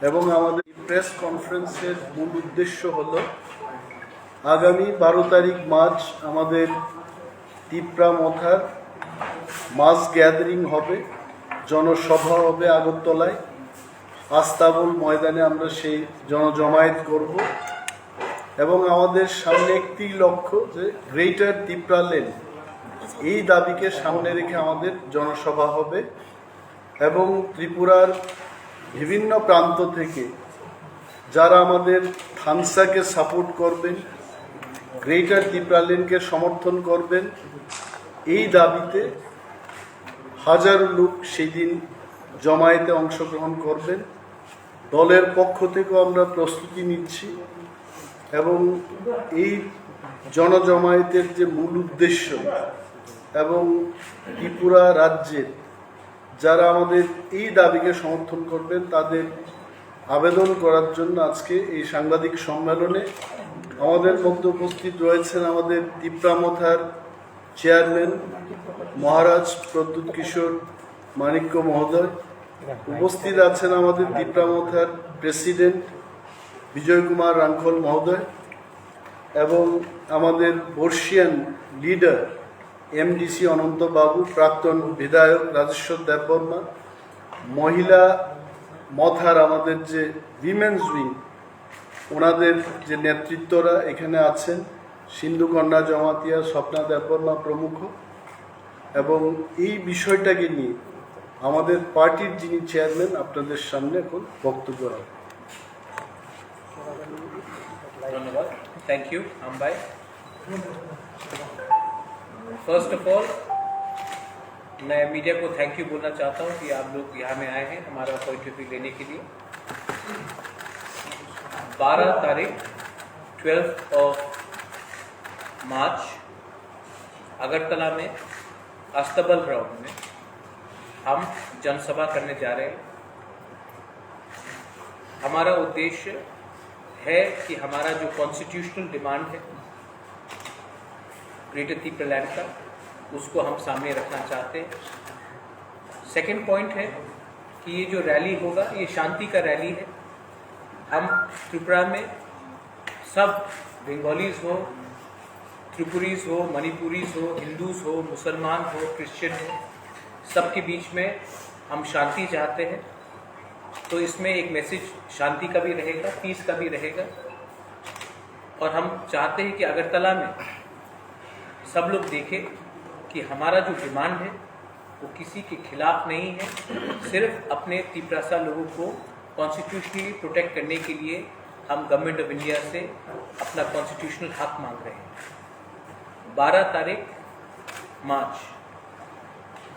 এবং আমাদের প্রেস কনফারেন্সের মূল উদ্দেশ্য হলো আগামী 12 তারিখ মার্চ আমাদের তিপ্রা মথার মাস গ্যাদারিং হবে, জনসভা হবে আগরতলায়, আস্তাবল ময়দানে আমরা সেই জনজমায়েত করব এবং আমাদের সামনে একটি লক্ষ্য যে গ্রেটার তিপ্রা লেন, এই দাবিকে সামনে রেখে আমাদের জনসভা হবে এবং ত্রিপুরার বিভিন্ন প্রান্ত থেকে যারা আমাদের থানসাকে সাপোর্ট করবেন, গ্রেটার তিপ্রা লেনকে সমর্থন করবেন, এই দাবিতে হাজারো লোক সেই দিন জমায়েতে অংশগ্রহণ করবেন। দলের পক্ষ থেকেও আমরা প্রস্তুতি নিচ্ছি এবং এই জনজমায়েতের যে মূল উদ্দেশ্য এবং ত্রিপুরা রাজ্যের যারা আমাদের এই দাবিকে সমর্থন করবেন তাদের আবেদন করার জন্য আজকে এই সাংবাদিক সম্মেলনে আমাদের মধ্যে উপস্থিত রয়েছেন আমাদের তিপ্রা মথার চেয়ারম্যান মহারাজ প্রদ্যুৎ কিশোর মানিক্য মহোদয়, উপস্থিত আছেন আমাদের তিপ্রা মথার প্রেসিডেন্ট বিজয় কুমার রাঙ্খল মহোদয় এবং আমাদের বর্ষিয়ান লিডার এমডিসি অনন্ত বাবু, প্রাক্তন বিধায়ক রাজেশ্বর দেববর্মা, মহিলা মথার আমাদের যে উইমেন্স উইং ওনাদের যে নেতৃত্বরা এখানে আছেন, সিন্ধু কন্যা জমাতিয়া, স্বপ্না দেববর্মা প্রমুখ। এবং এই বিষয়টাকে নিয়ে আমাদের পার্টির যিনি চেয়ারম্যান আপনাদের সামনে এখন বক্তব্য রাখবেন। धन्यवाद। थैंक यू हम भाई। फर्स्ट ऑफ ऑल मैं मीडिया को थैंक यू बोलना चाहता हूं कि आप लोग यहाँ में आए हैं हमारा पॉइंट ऑफ व्यू लेने के लिए। 12 तारीख 12 ऑफ मार्च अगरतला में अस्तबल ग्राउंड में हम जनसभा करने जा रहे हैं। हमारा उद्देश्य है कि हमारा जो कॉन्स्टिट्यूशनल डिमांड है ग्रेटर तिप्रा लैंड का, उसको हम सामने रखना चाहते हैं। सेकंड पॉइंट है कि ये जो रैली होगा ये शांति का रैली है। हम त्रिपुरा में सब बंगालीज हो, त्रिपुरीज हो, मणिपुरीज हो, हिंदूज हो, मुसलमान हो, क्रिश्चियन हो, सबके बीच में हम शांति चाहते हैं। तो इसमें एक मैसेज शांति का भी रहेगा, पीस का भी रहेगा। और हम चाहते हैं कि अगरतला में सब लोग देखें कि हमारा जो डिमांड है वो किसी के खिलाफ नहीं है, सिर्फ अपने तिप्रासा लोगों को कॉन्स्टिट्यूशनली प्रोटेक्ट करने के लिए हम गवर्नमेंट ऑफ इंडिया से अपना कॉन्स्टिट्यूशनल हक मांग रहे हैं। 12 तारीख मार्च,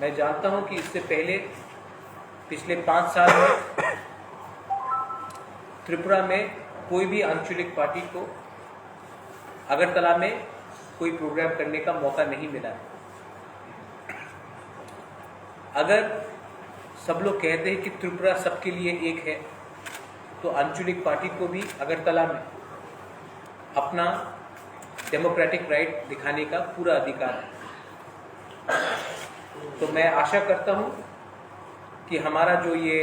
मैं जानता हूं कि इससे पहले पिछले 5 साल में त्रिपुरा में कोई भी आंचलिक पार्टी को अगरतला में कोई प्रोग्राम करने का मौका नहीं मिला है। अगर सब लोग कहते हैं कि त्रिपुरा सबके लिए एक है, तो आंचलिक पार्टी को भी अगरतला में अपना डेमोक्रेटिक राइट दिखाने का पूरा अधिकार है। तो मैं आशा करता हूं कि हमारा जो ये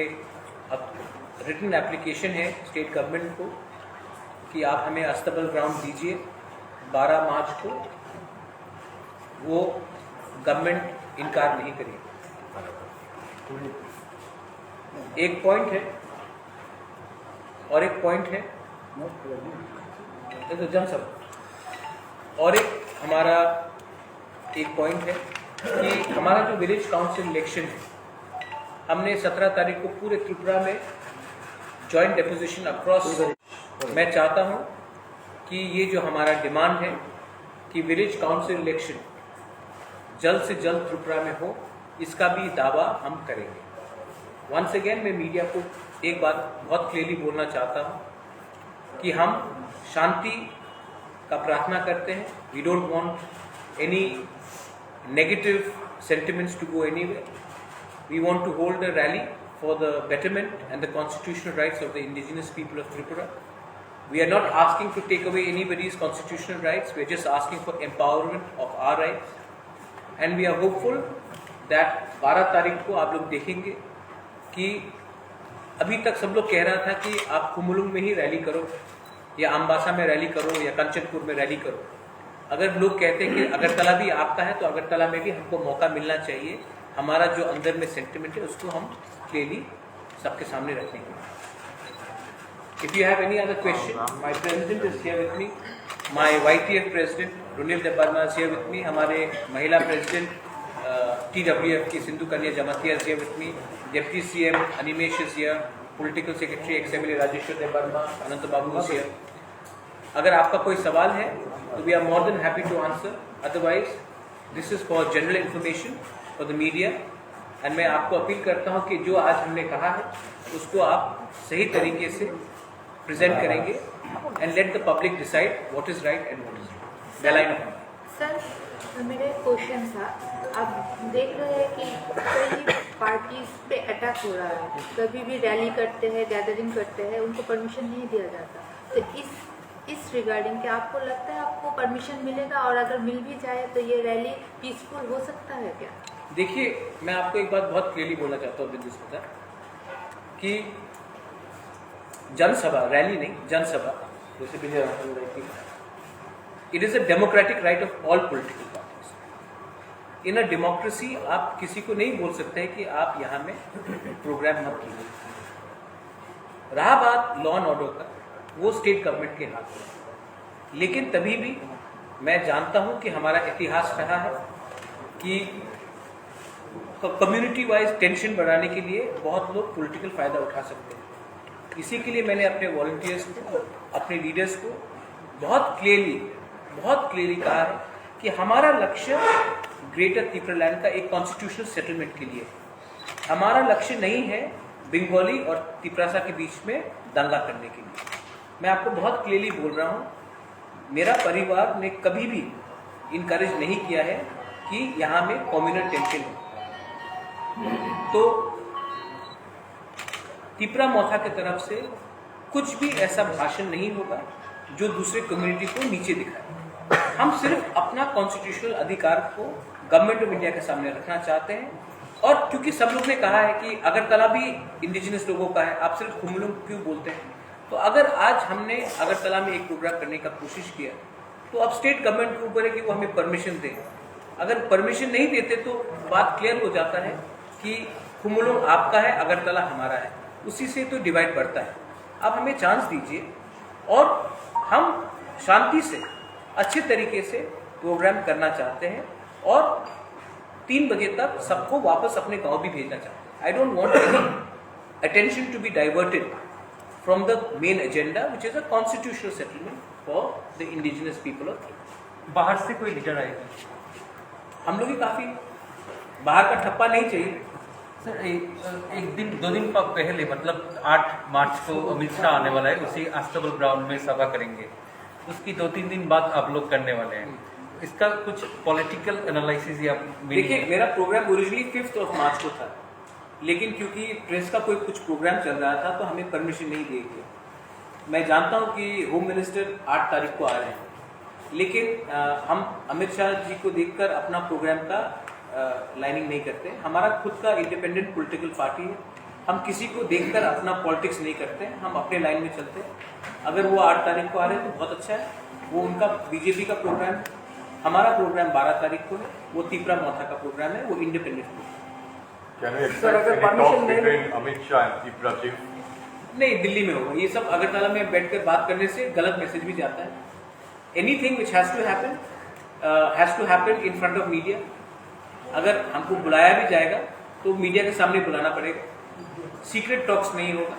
रिटन एप्लीकेशन है स्टेट गवर्नमेंट को कि आप हमें अस्तबल ग्राउंड दीजिए 12 मार्च को, वो गवर्नमेंट इनकार नहीं करेगी। एक पॉइंट है और एक पॉइंट है तो जनसभा, और एक हमारा एक पॉइंट है कि हमारा जो विलेज काउंसिल इलेक्शन है, हमने 17 तारीख को पूरे त्रिपुरा में जॉइंट डेपोजिशन अक्रॉस। मैं चाहता हूं कि ये जो हमारा डिमांड है कि विलेज काउंसिल इलेक्शन जल्द से जल्द त्रिपुरा में हो, इसका भी दावा हम करेंगे। वंस अगेन मैं मीडिया को एक बात बहुत क्लियरली बोलना चाहता हूं कि हम शांति का प्रार्थना करते हैं। We don't want any negative sentiments to go anywhere. We want to hold a rally for the betterment and the constitutional rights of the indigenous people of Tripura. We are not asking to take away anybody's constitutional rights. We are just asking for empowerment of our rights. And we are hopeful that 12 तारीख को आप लोग देखेंगे कि अभी तक सब लोग कह रहा था कि आप कुमुलुंग में ही रैली करो या अम्बासा में रैली करो या कंचनपुर में रैली करो। अगर लोग कहते हैं कि अगरतला भी आपका है तो अगरतला में भी हमको मौका मिलना चाहिए। हमारा जो अंदर में सेंटिमेंट है उसको हम क्लियरली सबके सामने रखेंगे। If you have any other question, my president is here with me. My YTF president Runil Debarma is here with me. हमारे महिला president TWF की सिंधु कन्या Jamatia is here with me. Deputy CM Animesh is here. Political Secretary XMLA Rajeswar Debarma, Anant Babu is here. अगर आपका कोई सवाल है तो we are more than happy to answer. Otherwise, this is for general information for the media. And मैं आपको appeal करता हूँ कि जो आज हमने कहा है उसको आप सही तरीके से प्रेजेंट करेंगे and let the public decide what is right and what is bell I know. Sir मेरा एक क्वेश्चन था, आप देख रहे हैं कि कई पार्टीज पे अटैक हो रहा है, कभी भी रैली करते हैं, गैदरिंग करते हैं, उनको परमिशन नहीं दिया जाता। तो इस रिगार्डिंग क्या आपको लगता है आपको परमिशन मिलेगा, और अगर मिल भी जाए तो ये रैली पीसफुल हो सकता है क्या? देखिए, मैं आपको एक बात बहुत क्लियरली बोलना चाहता हूँ बिंदु सर कि जनसभा, रैली नहीं, जनसभा, जैसे it is a democratic right of all political parties. In a democracy आप किसी को नहीं बोल सकते हैं कि आप यहाँ में प्रोग्राम मत कीजिए। रहा बात लॉ एंड ऑर्डर का, वो स्टेट गवर्नमेंट के हाथ में। लेकिन तभी भी मैं जानता हूँ कि हमारा इतिहास रहा है कि कम्युनिटी वाइज टेंशन बढ़ाने के लिए बहुत लोग पॉलिटिकल फायदा उठा सकते हैं। इसी के लिए मैंने अपने वॉलंटियर्स को, अपने लीडर्स को बहुत क्लियरली कहा है कि हमारा लक्ष्य ग्रेटर त्रिपुरालैंड का एक कॉन्स्टिट्यूशनल सेटलमेंट के लिए। हमारा लक्ष्य नहीं है बंगाली और त्रिपुरा के बीच में दंगा करने के लिए। मैं आपको बहुत क्लियरली बोल रहा हूँ, मेरा परिवार ने कभी भी इनकरेज नहीं किया है कि यहाँ में कम्युनल टेंशन हो। तो त्रिपुरा मोथा की तरफ से कुछ भी ऐसा भाषण नहीं होगा जो दूसरे कम्युनिटी को नीचे दिखाए। हम सिर्फ अपना कॉन्स्टिट्यूशनल अधिकार को गवर्नमेंट ऑफ इंडिया के सामने रखना चाहते हैं। और क्योंकि सब लोग ने कहा है कि अगरतला भी इंडिजिनस लोगों का है, आप सिर्फ कुमुलुंग क्यों बोलते हैं? तो अगर आज हमने अगरतला में एक प्रोग्राम करने का कोशिश किया तो अब स्टेट गवर्नमेंट के ऊपर है कि वो हमें परमिशन दे। अगर परमिशन नहीं देते तो बात क्लियर हो जाता है कि कुमुलुंग आपका है, अगरतला हमारा है, उसी से तो डिवाइड बढ़ता है। आप हमें चांस दीजिए और हम शांति से अच्छे तरीके से प्रोग्राम करना चाहते हैं और 3 बजे तक सबको वापस अपने गांव भी भेजना चाहते हैं। I don't want any attention to be diverted from the main agenda which is a constitutional settlement for the indigenous people of Tripura. बाहर से कोई लीडर आएगा? हम लोग ही काफ़ी, बाहर का ठप्पा नहीं चाहिए। सर एक दिन 2 दिन पहले मतलब 8 मार्च को अमित शाह आने वाला है, उसी अस्तबल ग्राउंड में सभा करेंगे। उसकी 2-3 दिन बाद आप लोग करने वाले हैं, इसका कुछ पॉलिटिकल एनालिसिस या? देखिए, मेरा प्रोग्राम ओरिजिनली 5 मार्च को था, लेकिन क्योंकि प्रेस का कोई कुछ प्रोग्राम चल रहा था तो हमें परमिशन नहीं दी गई। मैं जानता हूं कि होम मिनिस्टर 8 तारीख को आ रहे हैं, लेकिन हम अमित शाह जी को देखकर अपना प्रोग्राम का लाइनिंग नहीं करते। हमारा खुद का इंडिपेंडेंट पॉलिटिकल पार्टी है, हम किसी को देखकर अपना पॉलिटिक्स नहीं करते, हम अपने लाइन में चलते हैं। अगर वो 8 तारीख को आ रहे हैं तो बहुत अच्छा है, वो उनका बीजेपी का प्रोग्राम है। हमारा प्रोग्राम 12 तारीख को है, वो त्रिपुरा मोथा का प्रोग्राम है, वो इंडिपेंडेंट नहीं, दिल्ली में होगा। ये सब अगरतला में बैठकर बात करने से गलत मैसेज भी जाता है। Anything which has to happen in front of media. अगर हमको बुलाया भी जाएगा तो मीडिया के सामने बुलाना पड़ेगा, सीक्रेट टॉक्स नहीं होगा।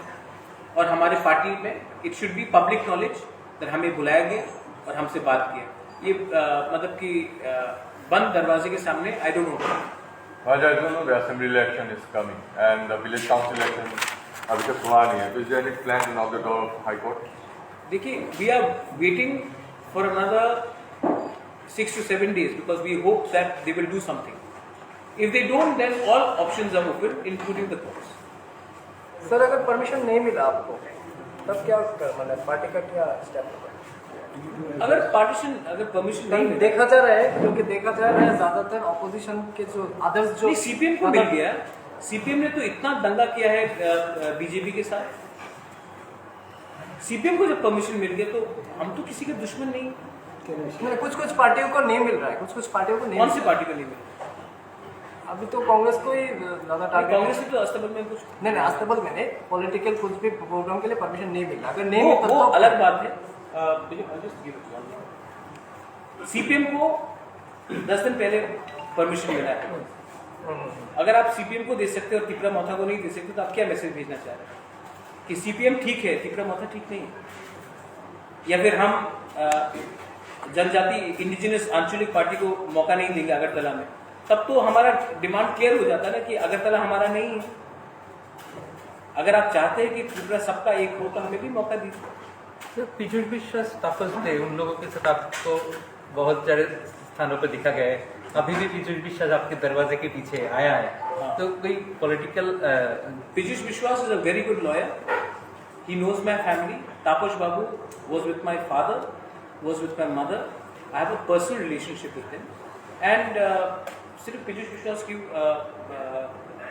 और हमारे पार्टी में it should be public knowledge that हमें बुलाया गया और हमसे बात किया। ये मतलब कि बंद दरवाजे के सामने I don't know. I don't know, the assembly election is coming and the village council election अभी तक हुआ नहीं है, तो is there any plan to knock the door of High Court? देखिए, we are waiting for another 6 to 7 days because we hope that they will do something. If they don't, then all options are open, including the courts. Sir, अगर permission नहीं मिला आपको तब क्या मतलब party का क्या स्टेप होगा? अगर परमिशन नहीं मिला, देखा जा रहा है, क्योंकि देखा जा रहा है ज्यादातर ऑपोजिशन के जो अदर्स जो सीपीएम को मिल गया, सीपीएम ने तो इतना दंगा किया है बीजेपी के साथ। सीपीएम को जब परमिशन मिल गया तो हम तो किसी के दुश्मन नहीं। नहीं, कुछ पार्टियों को नहीं मिल रहा है, कुछ पार्टियों को नहीं कौन मिल सी रहा है। पार्टी को नहीं मिला? अभी तो कांग्रेस को ही ज्यादा टारगेट। कांग्रेस ने तो अस्तबल में कुछ नहीं अस्तबल में नहीं, पॉलिटिकल कुछ भी प्रोग्राम के लिए परमिशन नहीं मिल रहा। अगर नहीं वो मिलता तो अलग बात है। सीपीएम को 10 दिन पहले परमिशन मिला है। अगर आप सीपीएम को दे सकते हो और तिपरा मोथा को नहीं दे सकते तो आप क्या मैसेज भेजना चाह रहे हैं कि सीपीएम ठीक है, तिपरा मोथा ठीक नहीं है? या फिर हम जनजाति इंडिजिनस आंचलिक पार्टी को मौका नहीं देंगे अगरतला में? तब तो हमारा डिमांड क्लियर हो जाता है ना कि अगरतला हमारा नहीं है। अगर आप चाहते हैं कि त्रिपुरा सबका एक हो तो हमें भी मौका दीजिए। पीयूष विश्वास तापस थे, उन लोगों के साथ आपको बहुत सारे स्थानों पर दिखा गया है। अभी भी पीयूष विश्वास आपके दरवाजे के पीछे आया है। तो कोई political Piyush Vishwas is a very good lawyer. He knows my family. Taposh Babu was with my father, was with my mother. I have a personal relationship with him. And सिर्फ पीयूष विश्वास की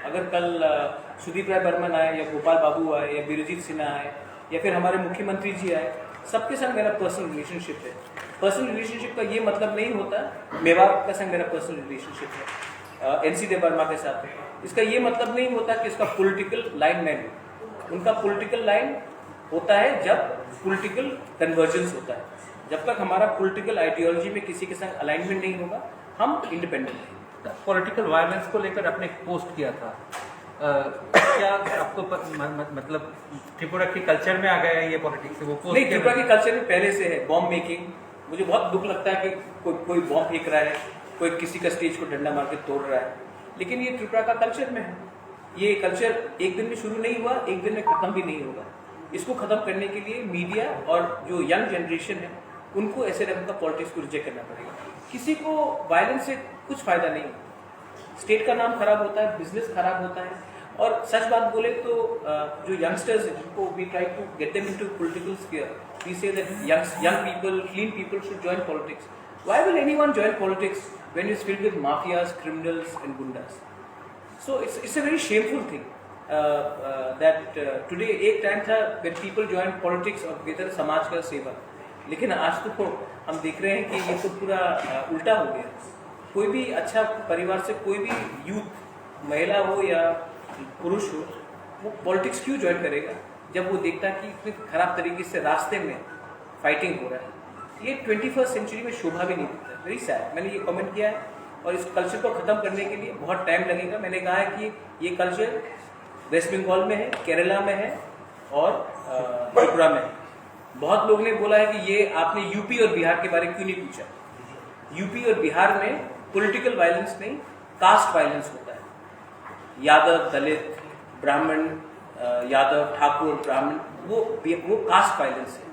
अगर कल सुदीप राय बर्मन आए या गोपाल बाबू आए या बिरजीत सिन्हा आए या फिर हमारे मुख्यमंत्री जी आए, सबके संग मेरा पर्सनल रिलेशनशिप है। पर्सनल रिलेशनशिप का ये मतलब नहीं होता मेवाड़ का संग मेरा पर्सनल रिलेशनशिप है, एनसी देव वर्मा के साथ है। इसका ये मतलब नहीं होता कि इसका पॉलिटिकल लाइन मैन है। उनका पॉलिटिकल लाइन होता है जब पॉलिटिकल कन्वर्जेंस होता है। जब तक हमारा पॉलिटिकल आइडियोलॉजी में किसी के संग अलाइनमेंट नहीं होगा, हम इंडिपेंडेंट हैं। पॉलिटिकल वायलेंस को लेकर आपने एक पोस्ट किया था। क्या आपको मतलब त्रिपुरा के कल्चर में आ गया है ये पॉलिटिक्स? वो पोस्ट नहीं, त्रिपुरा के कल्चर में पहले से है बॉम्ब मेकिंग। मुझे बहुत दुख लगता है कि कोई बॉम्ब फेंक रहा है, कोई किसी का स्टेज को डंडा मार के तोड़ रहा है, लेकिन ये त्रिपुरा का कल्चर में है। ये कल्चर एक दिन में शुरू नहीं हुआ, एक दिन में खत्म भी नहीं होगा। इसको खत्म करने के लिए मीडिया और जो यंग जनरेशन है उनको ऐसे रंग का पॉलिटिक्स को रिजेक्ट करना पड़ेगा। किसी को वायलेंस से कुछ फायदा नहीं। स्टेट का नाम खराब होता है, बिजनेस खराब होता है। और सच बात बोले तो जो यंगस्टर्स हैं जिनको we try to get them into political sphere, we say that young people, clean people should join politics. Why will anyone join politics when it's filled with mafias, criminals and gundas? So it's a very shameful thing that today एक time था when people joined politics और बेहतर समाज का सेवा, लेकिन आज तो हम देख रहे हैं कि ये तो पूरा उल्टा हो गया। कोई भी अच्छा परिवार से कोई भी यूथ, महिला हो या पुरुष हो, वो पॉलिटिक्स क्यों ज्वाइन करेगा जब वो देखता है कि इतने खराब तरीके से रास्ते में फाइटिंग हो रहा है। ये 21st सेंचुरी में शोभा भी नहीं देता। Very sad. मैंने ये कमेंट किया है और इस कल्चर को ख़त्म करने के लिए बहुत टाइम लगेगा। मैंने कहा है कि ये कल्चर वेस्ट बंगाल में है, केरला में है और त्रिपुरा में है। बहुत लोग ने बोला है कि ये आपने यूपी और बिहार के बारे में क्यों नहीं पूछा। यूपी और बिहार में पॉलिटिकल वायलेंस नहीं, कास्ट वायलेंस होता है। यादव, दलित, ब्राह्मण, यादव, ठाकुर, ब्राह्मण, वो कास्ट वायलेंस है।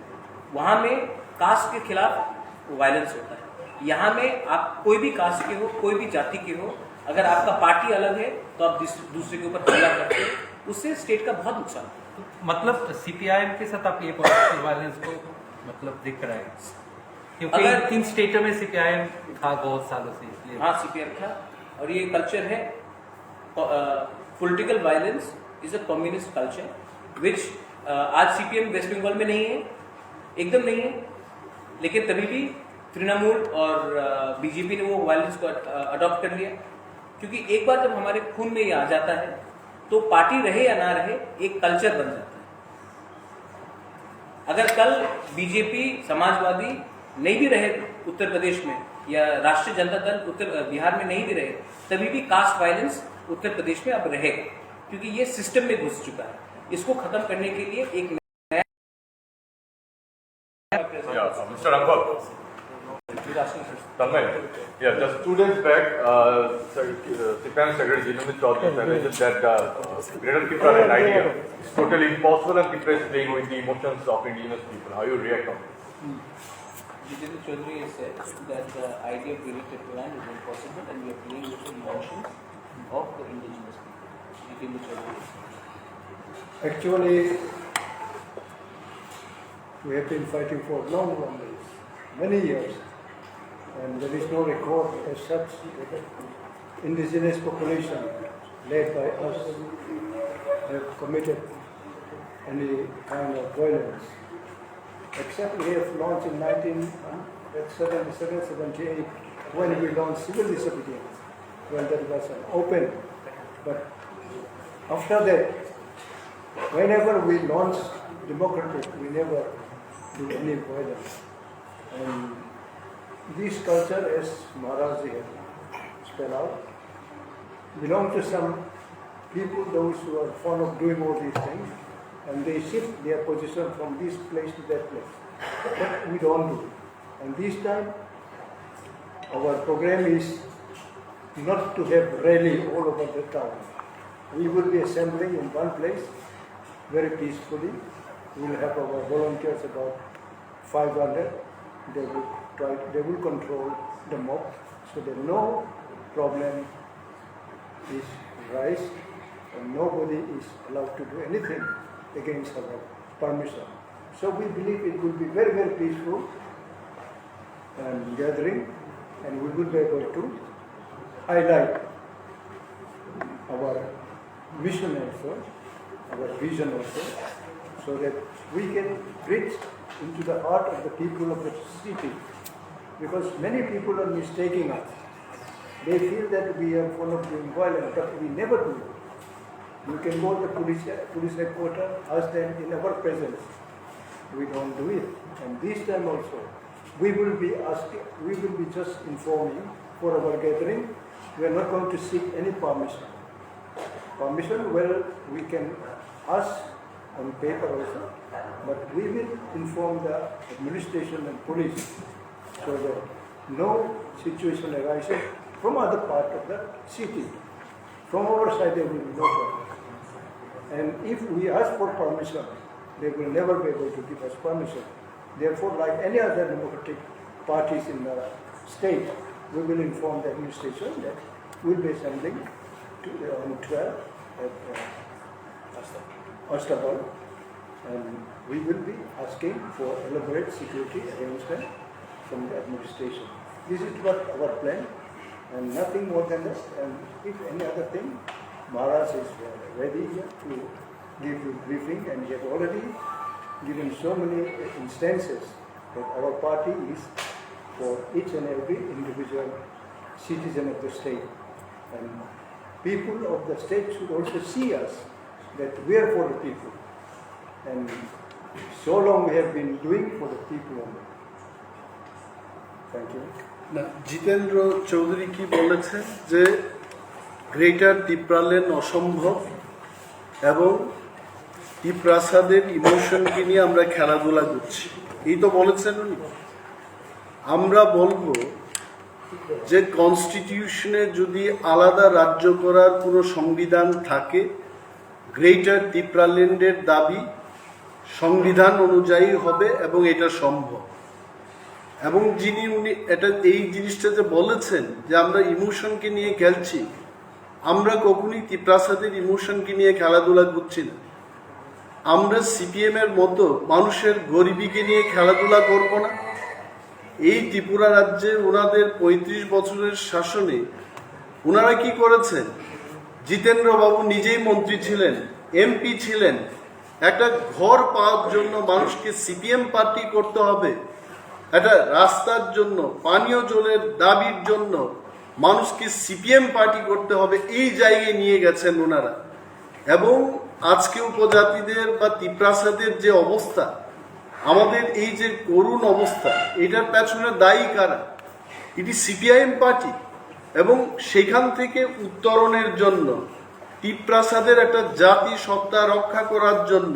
वहाँ में कास्ट के खिलाफ वायलेंस होता है। यहाँ में आप कोई भी कास्ट के हो, कोई भी जाति के हो, अगर आपका पार्टी अलग है तो आप दूसरे के ऊपर हमला करते हो, उससे स्टेट का बहुत नुकसान है। मतलब सीपीआईएम के साथ आप ये पॉलिटिकल वायलेंस को मतलब दिख रहा है, क्योंकि अगर 3 स्टेटों में सीपीआईएम था बहुत सालों से, इसलिए। हाँ, सीपीएम था और ये कल्चर है। Political violence is a communist culture which आज सीपीएम वेस्ट बंगाल में नहीं है, एकदम नहीं है, लेकिन तभी भी तृणमूल और बीजेपी ने वो वायलेंस को अडॉप्ट कर लिया। क्योंकि एक बार जब हमारे खून में ये आ जाता है तो पार्टी रहे या ना रहे एक कल्चर बन जाता है। अगर कल बीजेपी, समाजवादी नहीं भी रहे उत्तर प्रदेश में या राष्ट्रीय जनता दल उत्तर बिहार में नहीं भी रहे, तभी भी कास्ट वायलेंस उत्तर प्रदेश में अब रहेगा, क्योंकि ये सिस्टम में घुस चुका है। इसको खत्म करने के लिए एक नया Mr. Anwar. Tanmay, yeah, just 2 days back, CPIM Secretary Jinamit Chaudhary said that Greater Tripura an idea is totally impossible and Tripura is playing with the emotions of indigenous people. How you react on it? Jitendra Chaudhary has said that the idea of Greater Tripura is impossible and we are playing with the emotions of the indigenous people. Jitendra Chaudhary. Actually, we have been fighting for long years, many years, and there is no record as such indigenous population led by us have committed any kind of violence. Except we have launched in 1977, 78, when we launched civil disobedience. Well, that was an open. But after that, whenever we launched democratic, we never do any violence. And this culture, as Maharaj has spelled out, belong to some people, those who are fond of doing all these things, and they shift their position from this place to that place. But we don't do. And this time, our program is not to have rally all over the town. We will be assembling in one place very peacefully. We will have our volunteers, about 500. They will control the mob so that no problem is raised and nobody is allowed to do anything against our permission. So we believe it will be very, very peaceful and gathering, and we will be able to highlight our mission also, our vision also, so that we can reach into the heart of the people of the city. Because many people are mistaking us. They feel that we are full of doing violence, but we never do it. You can go to the police headquarters, ask them in our presence. We don't do it. And this time also, we will be just informing for our gathering. We are not going to seek any permission. Permission, well, we can ask on paper also, but we will inform the administration and police so that no situation arises from other part of the city. From our side, there will be no problem. And if we ask for permission, they will never be able to give us permission. Therefore, like any other democratic parties in the state, we will inform the administration that we will be assembling on 12 at Astapal, and we will be asking for elaborate security arrangement from the administration. This is what our plan, and nothing more than that. And if any other thing, Maharaj is ready here to give you briefing, and he has already given so many instances that our party is for each and every individual citizen of the state. And people of the state should also see us that we are for the people. And so long we have been doing for the people only. Thank you. না, জিতেন্দ্র চৌধুরী কি বলেছেন যে greater টিপ্রালেন অসম্ভব এবং টিপ্রাসাদের ইমোশনকে নিয়ে আমরা খেলাধুলা করছি, এই তো বলেছেন উনি। আমরা বলবো যে কনস্টিটিউশনে যদি আলাদা রাজ্য করার কোনো সংবিধান থাকে, গ্রেটার টিপ্রাল্যান্ডের দাবি সংবিধান অনুযায়ী হবে এবং এটা সম্ভব। এবং উনি এই জিনিসটা যে বলেছেন যে আমরা ইমোশনকে নিয়ে খেলছি, আমরা কখনই টিপ্রাসাদের ইমোশনকে নিয়ে খেলাধুলা করছি না। আমরা সিপিএম এর মতো মানুষের গরিবীকে নিয়ে খেলাধুলা করব না। এই ত্রিপুরা রাজ্যে ওনাদের ৩৫ বছরের শাসনে ওনারা কি করেছেন? জিতেন্দ্রবাবু নিজেই মন্ত্রী ছিলেন, এমপি ছিলেন। একটা ঘর পাওয়ার জন্য মানুষকে সিপিএম পার্টি করতে হবে, একটা রাস্তার জন্য, পানীয় জলের দাবির জন্য মানুষকে সিপিএম পার্টি করতে হবে, এই জায়গায় নিয়ে গেছেন ওনারা। এবং আজকে উপজাতিদের বা টিপ্রাসাদের যে অবস্থা, আমাদের এই যে করুণ অবস্থা, এটার পেছনে দায়ী কারা? এটি সিপিআইএম পার্টি। এবং সেখান থেকে উত্তরণের জন্য, টিপ্রাসাদের একটা জাতি সত্তা রক্ষা করার জন্য,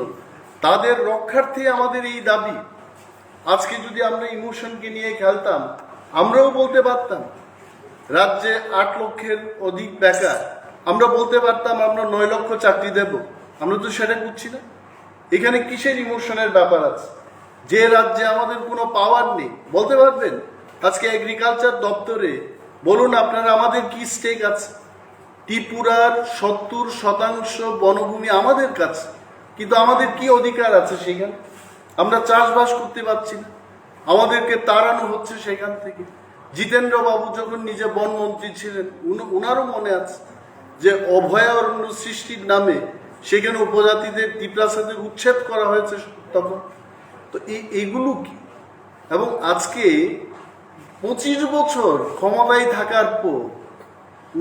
তাদের রক্ষার্থে আমাদের এই দাবি। আজকে যদি আমরা ইমোশনকে নিয়ে খেলতাম, আমরাও বলতে পারতাম রাজ্যে ৮ লক্ষের অধিক বেকার, আমরা বলতে পারতাম আমরা ৯ লক্ষ চাকরি দেব। আমরা তো সেটা করছি না। এখানে কিসের ইমোশনের ব্যাপার আছে? যে রাজ্যে আমাদের কোনো পাওয়ার নেই, বলতে পারবেন আজকে এগ্রিকালচার দপ্তরে বলুন আপনারা আমাদের কি স্টেক আছে? ত্রিপুরার ৭০% বনভূমি আমাদের কাছে, কিন্তু আমাদের কি অধিকার আছে সেখানে? আমরা চাষবাস করতে পারছি না, আমাদেরকে তাড়ানো হচ্ছে সেখান থেকে। জিতেন্দ্রবাবু যখন নিজে বনমন্ত্রী ছিলেন, ওনারও মনে আছে যে অভয়ারণ্য সৃষ্টির নামে সেখানে উপজাতিদের তিপ্রাসাদের উচ্ছেদ করা হয়েছে তখন। তো এইগুলো কি? এবং আজকে 25 বছর ক্ষমতায় থাকার পর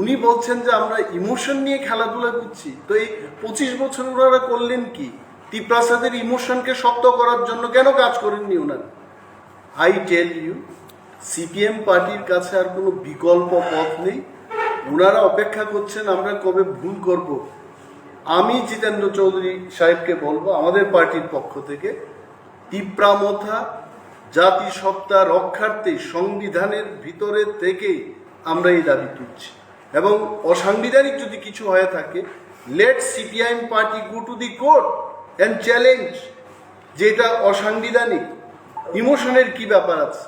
উনি বলছেন যে আমরা ইমোশন নিয়ে খেলাধুলা করছি। তো এই 25 বছর ওনারা করলেন কি? তিপ্রাসাদের ইমোশনকে শক্ত করার জন্য কেন কাজ করেননি ওনারা? আই টেল ইউ, সিপিএম পার্টির কাছে আর কোনো বিকল্প পথ নেই। ওনারা অপেক্ষা করছেন আমরা কবে ভুল করব। আমি জিতেন্দ্র চৌধুরী সাহেবকে বলবো আমাদের পার্টির পক্ষ থেকে তিপ্রামথা জাতিসত্তা রক্ষার্থে সংবিধানের ভিতরে থেকে আমরা এই দাবি তুলছি। এবং অসাংবিধানিক যদি কিছু হয়ে থাকে, let CPIM party go to the court and challenge যে এটা অসাংবিধানিক। ইমোশনের কি ব্যাপার আছে?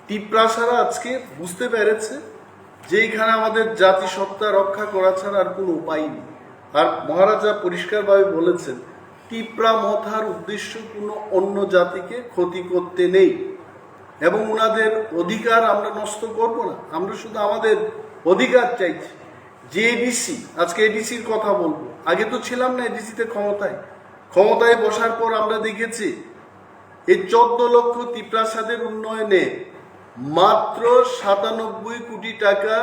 তিপ্রাসারা আজকে বুঝতে পেরেছে যে এখানে আমাদের জাতিসত্তা রক্ষা করা ছাড়া আর কোনো উপায় নেই। আর মহারাজা পরিষ্কারভাবে বলেছেন তিপ্রামথার উদ্দেশ্য কোনো অন্য জাতিকে ক্ষতি করতে নেই এবং ওনাদের অধিকার আমরা নষ্ট করব না। আমরা শুধু আমাদের অধিকার চাইছি। যে এডিসি, আজকে এডিসির কথা বলবো, আগে তো ছিলাম না এডিসিতে ক্ষমতায় বসার পর আমরা দেখেছি এই 14 লক্ষ তিপ্রাসাদের উন্নয়নে মাত্র 97 কোটি টাকা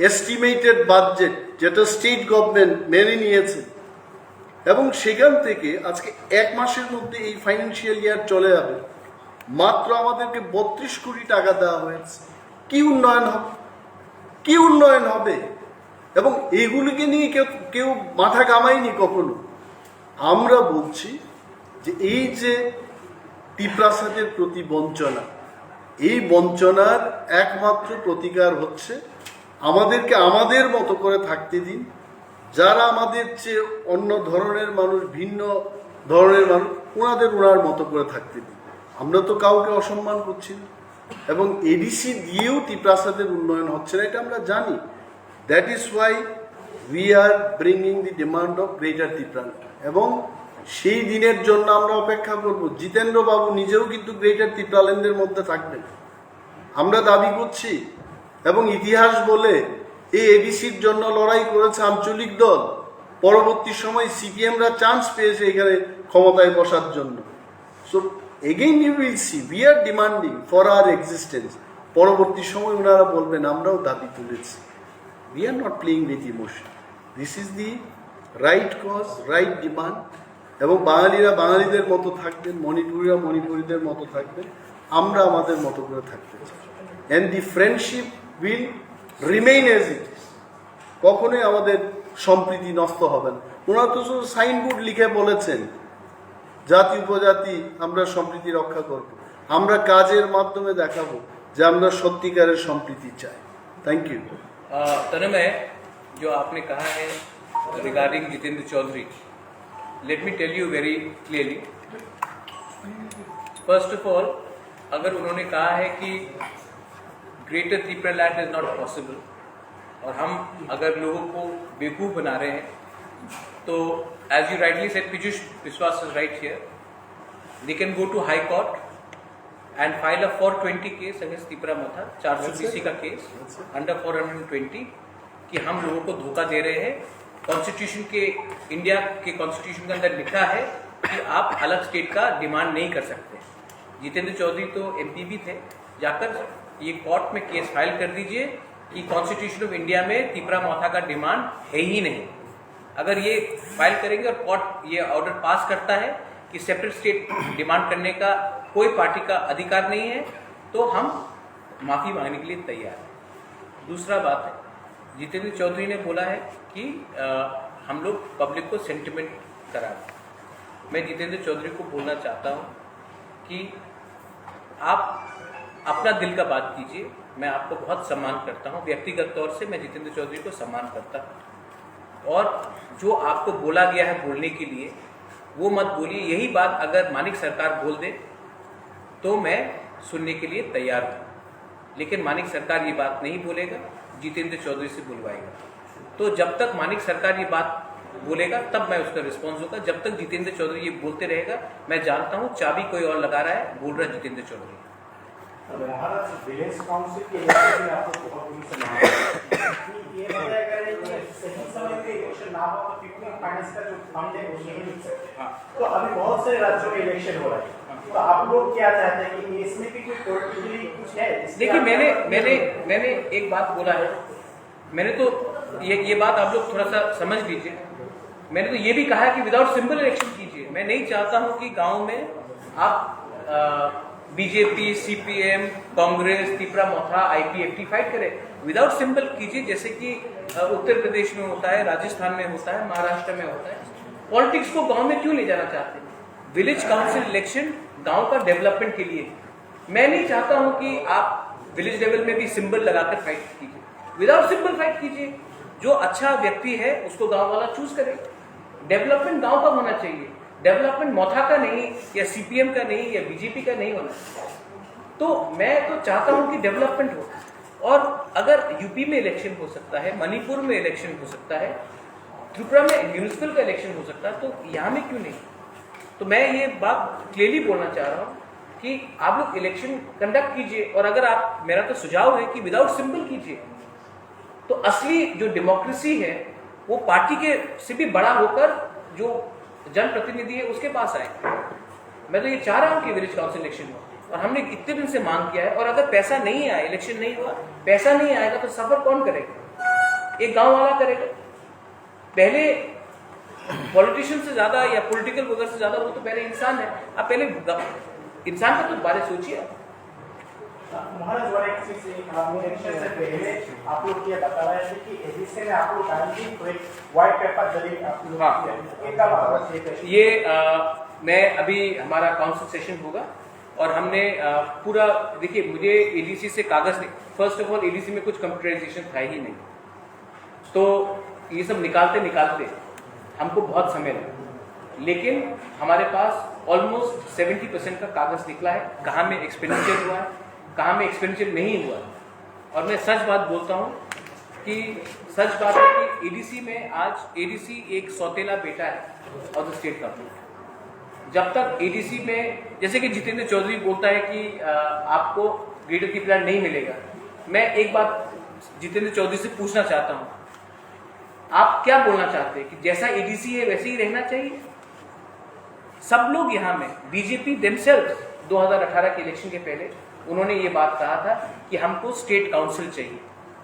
এস্টিমেটেড বাজেট, যেটা স্টেট গভর্নমেন্ট মেনে নিয়েছে। এবং সেখান থেকে আজকে 1 মাসের মধ্যে এই ফাইন্যান্সিয়াল ইয়ার চলে যাবে, মাত্র আমাদেরকে 32 কোটি টাকা দেওয়া হয়েছে। কি উন্নয়ন হবে? কি উন্নয়ন হবে? এবং এইগুলিকে নিয়ে কেউ মাথা কামায়নি কখনো। আমরা বলছি যে এই যে তিপ্রাসাদের প্রতি বঞ্চনা, এই বঞ্চনার একমাত্র প্রতিকার হচ্ছে আমাদেরকে আমাদের মতো করে থাকতে দিন। যারা আমাদের চেয়ে অন্য ধরনের মানুষ, ভিন্ন ধরনের মানুষ, ওনার মতো করে থাকতে দিন। আমরা তো কাউকে অসম্মান করছি না এবং এডিসি দিয়েও তিপ্রাসাদের উন্নয়ন হচ্ছে না, এটা আমরা জানি। That is why we are bringing the demand of greater Tipraland এবং সেই দিনের জন্য আমরা অপেক্ষা করব। জিতেন্দ্র বাবু নিজেও কিন্তু গ্রেটার তিপ্রাল্যান্ডের মধ্যে থাকবেন, আমরা দাবি করছি। এবং ইতিহাস বলে এই এডিসির জন্য লড়াই করেছে আঞ্চলিক দল, পরবর্তী সময় সিপিএমরা চান্স পেয়েছে এখানে ক্ষমতায় বসার জন্য। So again you will see we are demanding for our existence. পরবর্তী সময় ওনারা বলবেন আমরাও দাবি তুলেছি। We are not playing with emotion, this is the right cause, right demand. এবং বাঙালিরা বাঙালিদের মতো থাকবেন, মণিপুরীরা মণিপুরীদের মতো থাকবেন, আমরা আমাদের মতো করে থাকতে চাই। And the friendship will remain as it is. কখনোই আমাদের সম্প্রীতি নষ্ট হবে না। ওনারা তো শুধু সাইনবোর্ড লিখে বলেছেন জাতি উপজাতি আমরা সম্প্রীতি রক্ষা করব। আমরা কাজের মাধ্যমে দেখাবো যে আমরা সত্যিকারের সম্প্রীতি চাই। Thank you. तन्मय, जो आपने कहा है regarding Jitendra Chaudhary, let me tell you very clearly. First of all, अगर उन्होंने कहा है कि greater Tipraland is not possible और हम अगर लोगों को बेवकूफ़ बना रहे हैं, तो as you rightly said, Piyush Vishwas is right here, they can go to high court and file a 420 case against Tipra Motha, 400 का केस अंडर 420 कि हम लोगों को धोखा दे रहे हैं। कॉन्स्टिट्यूशन के, इंडिया के कॉन्स्टिट्यूशन के अंदर लिखा है कि आप अलग स्टेट का डिमांड नहीं कर सकते। जितेंद्र चौधरी तो एमपी भी थे, जाकर ये कोर्ट में केस फाइल कर दीजिए कि कॉन्स्टिट्यूशन ऑफ इंडिया में तिप्रामथा का डिमांड है ही नहीं। अगर ये फाइल करेंगे और कोर्ट ये ऑर्डर पास करता है कि सेपरेट स्टेट डिमांड करने का कोई पार्टी का अधिकार नहीं है, तो हम माफ़ी मांगने के लिए तैयार हैं। दूसरा बात है, जितेंद्र चौधरी ने बोला है कि हम लोग पब्लिक को सेंटिमेंट करा दें। मैं जितेंद्र चौधरी को बोलना चाहता हूँ कि आप अपना दिल का बात कीजिए। मैं आपको बहुत सम्मान करता हूँ, व्यक्तिगत तौर से मैं जितेंद्र चौधरी को सम्मान करता हूँ, और जो आपको बोला गया है बोलने के लिए वो मत बोलिए। यही बात अगर मानिक सरकार बोल दे तो मैं सुनने के लिए तैयार हूँ, लेकिन मानिक सरकार ये बात नहीं बोलेगा, जितेंद्र चौधरी से बुलवाएगा। तो जब तक मानिक सरकार ये बात बोलेगा तब मैं उसका रिस्पॉन्स होगा। जब तक जितेंद्र चौधरी ये बोलते रहेगा, मैं जानता हूँ चाबी कोई और लगा रहा है, बोल रहा है जितेंद्र चौधरी। विलेज काउंसिल के इलेक्शन में आपको बहुत बड़ी संभावना है। ये बताया गया है कि सही समय पे इलेक्शन ना हो तो कितनी फाइनेंस का जो फंड है वो नहीं मिल सकते। तो अभी बहुत सारे राज्यों में इलेक्शन हो रहा है, तो आप लोग क्या चाहते हैं कि इसमें भी कोई पॉलिटिकली कुछ है? देखिए, मैंने एक बात बोला है, मैंने तो ये बात आप लोग थोड़ा सा समझ लीजिए। मैंने तो ये भी कहा है कि विदाउट सिंबल इलेक्शन कीजिए। मैं नहीं चाहता हूं कि गांव में आप बीजेपी, सीपीएम, कांग्रेस, तिपरा मोथा, आईपीएफटी फाइट करे। विदाउट सिंबल कीजिए, जैसे कि उत्तर प्रदेश में होता है, राजस्थान में होता है, महाराष्ट्र में होता है। पॉलिटिक्स को गांव में क्यों ले जाना चाहते हैं? विलेज काउंसिल इलेक्शन गांव का डेवलपमेंट के लिए। मैं नहीं चाहता हूं कि आप विलेज लेवल में भी सिंबल लगाकर फाइट कीजिए। विदाउट सिंबल फाइट कीजिए। जो अच्छा व्यक्ति है उसको गांव वाला चूज करे। डेवलपमेंट गांव का होना चाहिए। डेवलपमेंट मोथा का नहीं, या सीपीएम का नहीं, या बीजेपी का नहीं होना चाहिए। तो मैं तो चाहता हूं कि डेवलपमेंट हो। और अगर यूपी में इलेक्शन हो सकता है, मणिपुर में इलेक्शन हो सकता है, त्रिपुरा में म्यूनिसिपल का इलेक्शन हो सकता है, तो यहाँ में क्यों नहीं? तो मैं ये बात क्लियरली बोलना चाह रहा हूँ कि आप लोग इलेक्शन कंडक्ट कीजिए। और अगर आप, मेरा तो सुझाव है कि विदाउट सिंबल कीजिए, तो असली जो डेमोक्रेसी है वो पार्टी के से भी बड़ा होकर जो जनप्रतिनिधि है उसके पास आए। मैं तो ये चाह रहा हूँ कि विलेज काउंसिल इलेक्शन हो, और हमने इतने दिन से मांग किया है। और अगर पैसा नहीं आया, इलेक्शन नहीं हुआ, पैसा नहीं आएगा, तो सफर कौन करेगा? एक गांव वाला करेगा। पहले पॉलिटिशियन से ज्यादा या पॉलिटिकल वगैरह से ज्यादा वो तो पहले इंसान है। आप पहले इंसान का तो बारे सोचिए। महाराज और एक चीज इलेक्शन से पहले आप लोग ये बता रहे थे कि एडीसी में आप लोग आएंगे तो एक व्हाइट पेपर जरिए आप लोग ये मैं अभी हमारा काउंसिल सेशन होगा, और हमने पूरा, देखिए मुझे एडीसी से कागज, फर्स्ट ऑफ ऑल एडीसी में कुछ कंप्यूटराइजेशन था ही नहीं, तो ये सब निकालते हमको बहुत समय लगा। लेकिन हमारे पास ऑलमोस्ट 70% का कागज निकला है, कहाँ में एक्सपेंडिचर हुआ है, कहाँ में एक्सपेंडिचर नहीं हुआ। और मैं सच बात बोलता हूँ कि सच बात है कि एडीसी में आज एडीसी एक सौतेला बेटा है ऑफ द स्टेट गवर्नमेंट। जब तक एडीसी में, जैसे कि जितेंद्र चौधरी बोलता है कि आपको ग्रेटर त्रिपुरा नहीं मिलेगा, मैं एक बात जितेंद्र चौधरी से पूछना चाहता हूँ, आप क्या बोलना चाहते हैं कि जैसा एडीसी है वैसे ही रहना चाहिए? सब लोग यहाँ में, बीजेपी देमसेल्व्स 2018 के इलेक्शन के पहले उन्होंने ये बात कहा था कि हमको स्टेट काउंसिल चाहिए।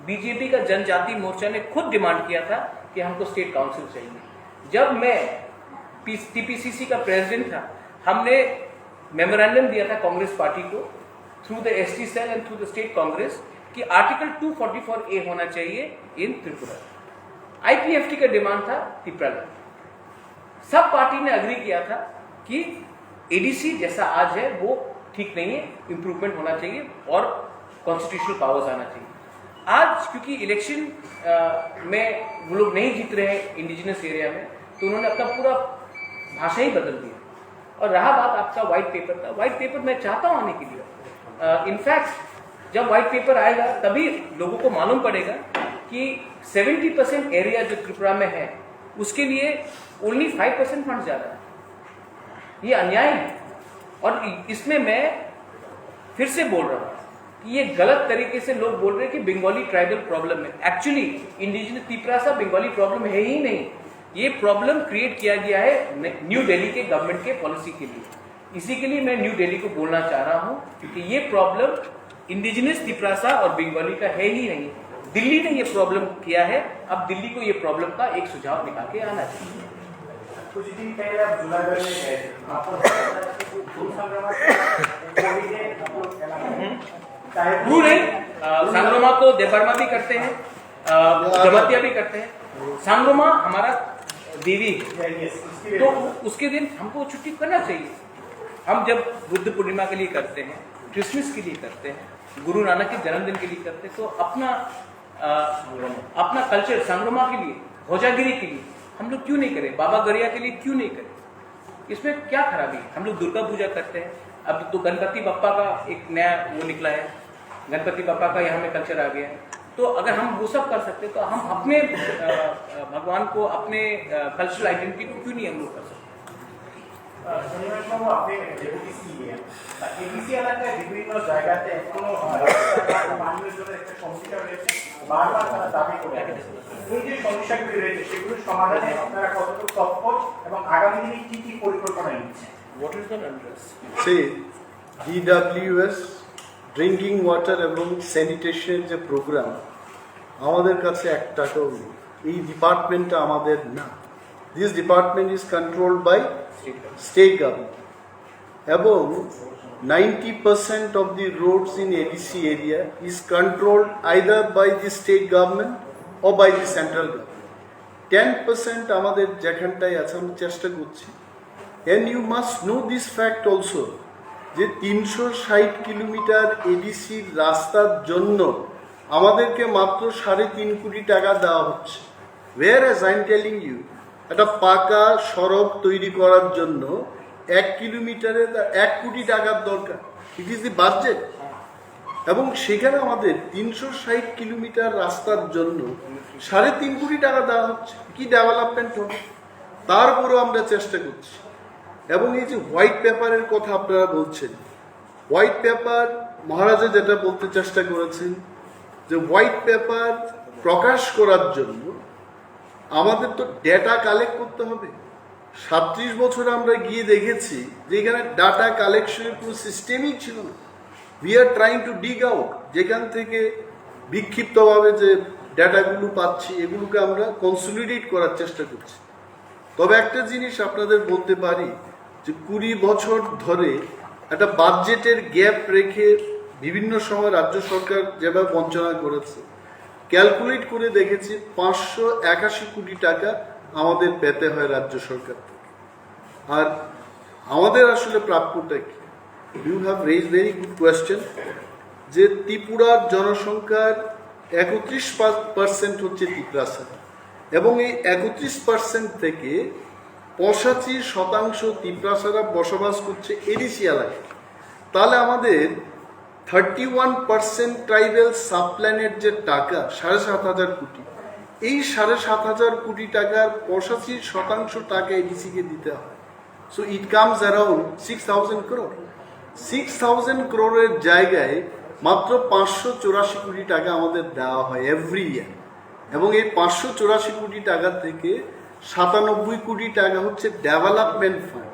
बीजेपी का जनजाति मोर्चा ने खुद डिमांड किया था कि हमको स्टेट काउंसिल चाहिए। जब मैं टीपीसीसी का प्रेसिडेंट था, हमने मेमोरेंडम दिया था कांग्रेस पार्टी को through the ST cell and through the state Congress कि आर्टिकल 244A होना चाहिए इन त्रिपुरा। आईपीएफटी का डिमांड था त्रिपुरा। सब पार्टी ने अग्री किया था कि एडीसी जैसा आज है वो ठीक नहीं है, इंप्रूवमेंट होना चाहिए और कॉन्स्टिट्यूशनल पावर्स आना चाहिए। आज क्योंकि इलेक्शन में वो लोग नहीं जीत रहे हैं इंडिजिनस एरिया में, तो उन्होंने अपना पूरा भाषा ही बदल दिया। और रहा बात आपका व्हाइट पेपर का, व्हाइट पेपर मैं चाहता हूँ आने के लिए। इनफैक्ट जब व्हाइट पेपर आएगा तभी लोगों को मालूम पड़ेगा कि 70% एरिया जो त्रिपुरा में है उसके लिए ओनली 5% फंड जा रहा है। ये अन्याय है। और इसमें मैं फिर से बोल रहा हूँ कि ये गलत तरीके से लोग बोल रहे हैं कि बंगाली ट्राइबल प्रॉब्लम है। एक्चुअली इंडिजिनस त्रिपुरा सा बंगाली प्रॉब्लम है ही नहीं। ये प्रॉब्लम क्रिएट किया गया है न्यू दिल्ली के गवर्नमेंट के पॉलिसी के लिए। इसी के लिए मैं न्यू दिल्ली को बोलना चाह रहा हूँ क्योंकि ये प्रॉब्लम इंडिजिनस त्रिपुरा सा और बंगाली का है ही नहीं। दिल्ली ने ये प्रॉब्लम किया है, अब दिल्ली को ये प्रॉब्लम का एक सुझाव निकाल के आना चाहिए। कुछ दिन पहले आप जुनागढ़ में गए थे, आपको ब्रू नहीं, सांग्रोमा तो देवबर्मा भी करते हैं, जमातिया भी करते हैं। सांग्रोमा हमारा देवी है, तो उसके दिन हमको छुट्टी करना चाहिए। हम जब बुद्ध पूर्णिमा के लिए करते हैं, क्रिसमस के लिए करते हैं, गुरु नानक के जन्मदिन के लिए करते हैं, तो अपना कल्चर सांग्रोमा के लिए, भोजागिरी के लिए हम लोग क्यों नहीं करें? बाबा गरिया के लिए क्यों नहीं करें? इसमें क्या खराबी है? हम लोग दुर्गा पूजा करते हैं। अब तो गणपति बप्पा का एक नया वो निकला है, गणपति बप्पा का यहाँ में कल्चर आ गया है। तो अगर हम वो सब कर सकते तो हम अपने भगवान को, अपने कल्चरल आइडेंटिटी को क्यों नहीं हम लोग कर सकते? সনিমেশ বাবু, আপনি ডেপুটি সিএম, এডিসি এলাকায় বিভিন্ন জায়গাতে এখনো পানীয় জলের একটা সমস্যা রয়েছে, বারবার তারা দাবি করে আসছে। এই যে সমস্যাগুলি রয়েছে সেগুলোর সমাধানে আপনারা কতটুকু তৎপর এবং আগামী দিনে কি কি পরিকল্পনা নিচ্ছেন? What is the address? Say DWS drinking water এবং স্যানিটেশনের যে প্রোগ্রাম আমাদের কাছে 1 টাকাও নেই। এই ডিপার্টমেন্টটা আমাদের না। This department is controlled by state government এবং 90% of the roads in ADC area is controlled either by the state government or by the central government. 10% আমাদের যেখানটায় আছে আমরা চেষ্টা করছি। And you must know this fact also যে 360 kilometre এডিসির রাস্তার জন্য আমাদেরকে মাত্র 3.5 কোটি টাকা দেওয়া হচ্ছে। Whereas I am telling you, একটা পাকা সড়ক তৈরি করার জন্য 1 কিলোমিটারে 1 কোটি টাকার দরকার। It is the budget. এবং সেখানে আমাদের 360 কিলোমিটার রাস্তার জন্য 3.5 কোটি টাকা দেওয়া হচ্ছে। কি ডেভেলপমেন্ট হবে? তারপরেও আমরা চেষ্টা করছি। এবং এই যে হোয়াইট পেপারের কথা আপনারা বলছেন, হোয়াইট পেপার মহারাজা যেটা বলতে চেষ্টা করেছেন যে হোয়াইট পেপার প্রকাশ করার জন্য আমাদের তো ডেটা কালেক্ট করতে হবে। 37 বছর আমরা গিয়ে দেখেছি যে এখানে ডাটা কালেকশনের কোনো সিস্টেমই ছিল না। We are trying to ডিগ out, যেখান থেকে বিক্ষিপ্তভাবে যে ডাটাগুলো পাচ্ছি এগুলোকে আমরা কনসলিডেট করার চেষ্টা করছি। তবে একটা জিনিস আপনাদের বলতে পারি যে 20 বছর ধরে একটা বাজেটের গ্যাপ রেখে বিভিন্ন সময় রাজ্য সরকার যেভাবে বঞ্চনা করেছে, ক্যালকুলেট করে দেখেছি 581 কোটি টাকা আমাদের পেতে হয় রাজ্য সরকার থেকে। আর আমাদের আসলে প্রাপ্যটা কি? You have raise very good question যে ত্রিপুরার জনসংখ্যার 31% হচ্ছে তিপ্রাসা এবং এই 31% থেকে 85% তিপ্রাসারা বসবাস করছে এডিসি এলাকায়। তাহলে আমাদের 31% ট্রাইবেল সাবপ্ল্যানের যে টাকা 7,500 কোটি, এই 7,500 কোটি টাকার 85% টাকা এডিসিকে দিতে হয়। So it comes around 6,000 crore। 6,000 crore জায়গায় মাত্র 584 কোটি টাকা আমাদের দেওয়া হয় এভরি ইয়ার। এবং এই 584 কোটি টাকা থেকে 97 কোটি টাকা হচ্ছে ডেভেলপমেন্ট ফান্ড।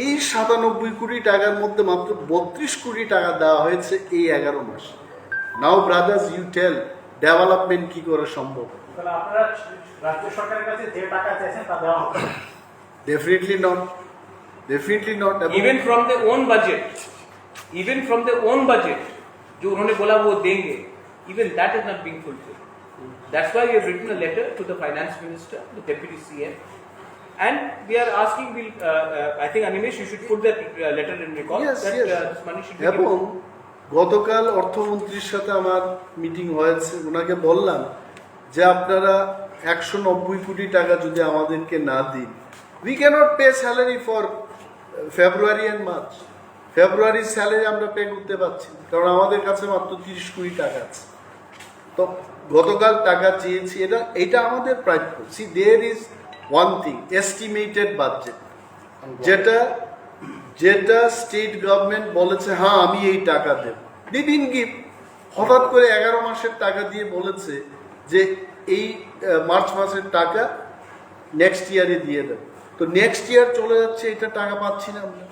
এই 97 কোটি টাকার মধ্যে মাত্র 32 কোটি টাকা দেওয়া হয়েছে এই 11 মাসে। নাও ব্রাদার্স, ইউ টেল ডেভেলপমেন্ট কি করে সম্ভব? তাহলে আপনারা রাজ্য সরকারের কাছে যে টাকা চাইছেন তা দেওয়া হবে? Definitely not, definitely not. Even from the own budget, even from the own budget जो उन्होंने बोला वो देंगे, even that is not being fulfilled. That's why we have written a letter to the finance minister, the deputy CM, and we are asking, I think Animesh, you should put that letter in record that this money should be এবং given. গতকাল অর্থমন্ত্রীর সাথে আমার meeting হয়েছে, ওনাকে বললাম যে আপনারা 190 কোটি টাকা যদি আমাদেরকে না দিন, we cannot pay salary for February and March। ফেব্রুয়ারির স্যালারি আমরা পে করতে পারছি না, কারণ আমাদের কাছে মাত্র 30 কোটি টাকা আছে। তো গতকাল টাকা চেয়েছি, এটা আমাদের প্রাপ্য। See there is one thing, estimated budget, যেটা স্টেট গভর্নমেন্ট বলেছে হ্যাঁ আমি এই টাকা দেব, দিন গিভ। হঠাৎ করে 11 মাসের টাকা দিয়ে বলেছে যে এই মার্চ মাসের টাকা নেক্সট ইয়ারে দিয়ে দেব। তো নেক্সট ইয়ার চলে যাচ্ছে, এটা টাকা পাচ্ছি না আমরা।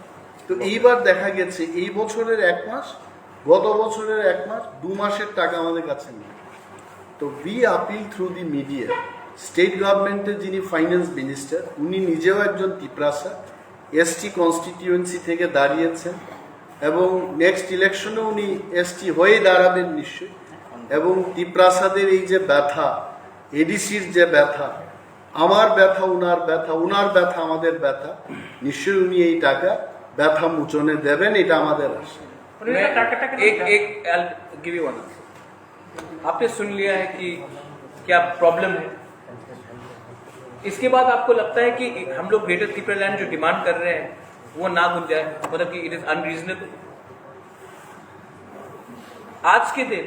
তো এইবার দেখা গেছে এই বছরের 1 মাস, গত বছরের 1 মাস, 2 মাসের টাকা আমাদের কাছে নেই। তো we appeal through the media, state গভর্নমেন্টের যিনি ফাইন্যান্স মিনিস্টার, উনি নিজেও একজন তিপ্রাসা, এসটি কনস্টিটিউয়েন্সি থেকে দাঁড়িয়েছেন এবং নেক্সট ইলেকশনে উনি এসটি হয়ে দাঁড়াবেন নিশ্চয়ই। এবং তিপ্রাসাদের এই যে ব্যথা, এডিসির যে ব্যথা, আমার ব্যথা উনার ব্যথা, উনার ব্যথা আমাদের ব্যথা, নিশ্চয়ই উনি এই টাকা ব্যথা মোচনে দেবেন, এটা আমাদের আশা। एक I'll give you one answer। आपने सुन लिया है कि क्या प्रॉब्लम है, इसके बाद आपको लगता है कि हम लोग ग्रेटर त्रिपुरा लैंड जो डिमांड कर रहे हैं वो ना गुंजाए जाए, मतलब कि इट इज अनरीजनेबल। आज के दिन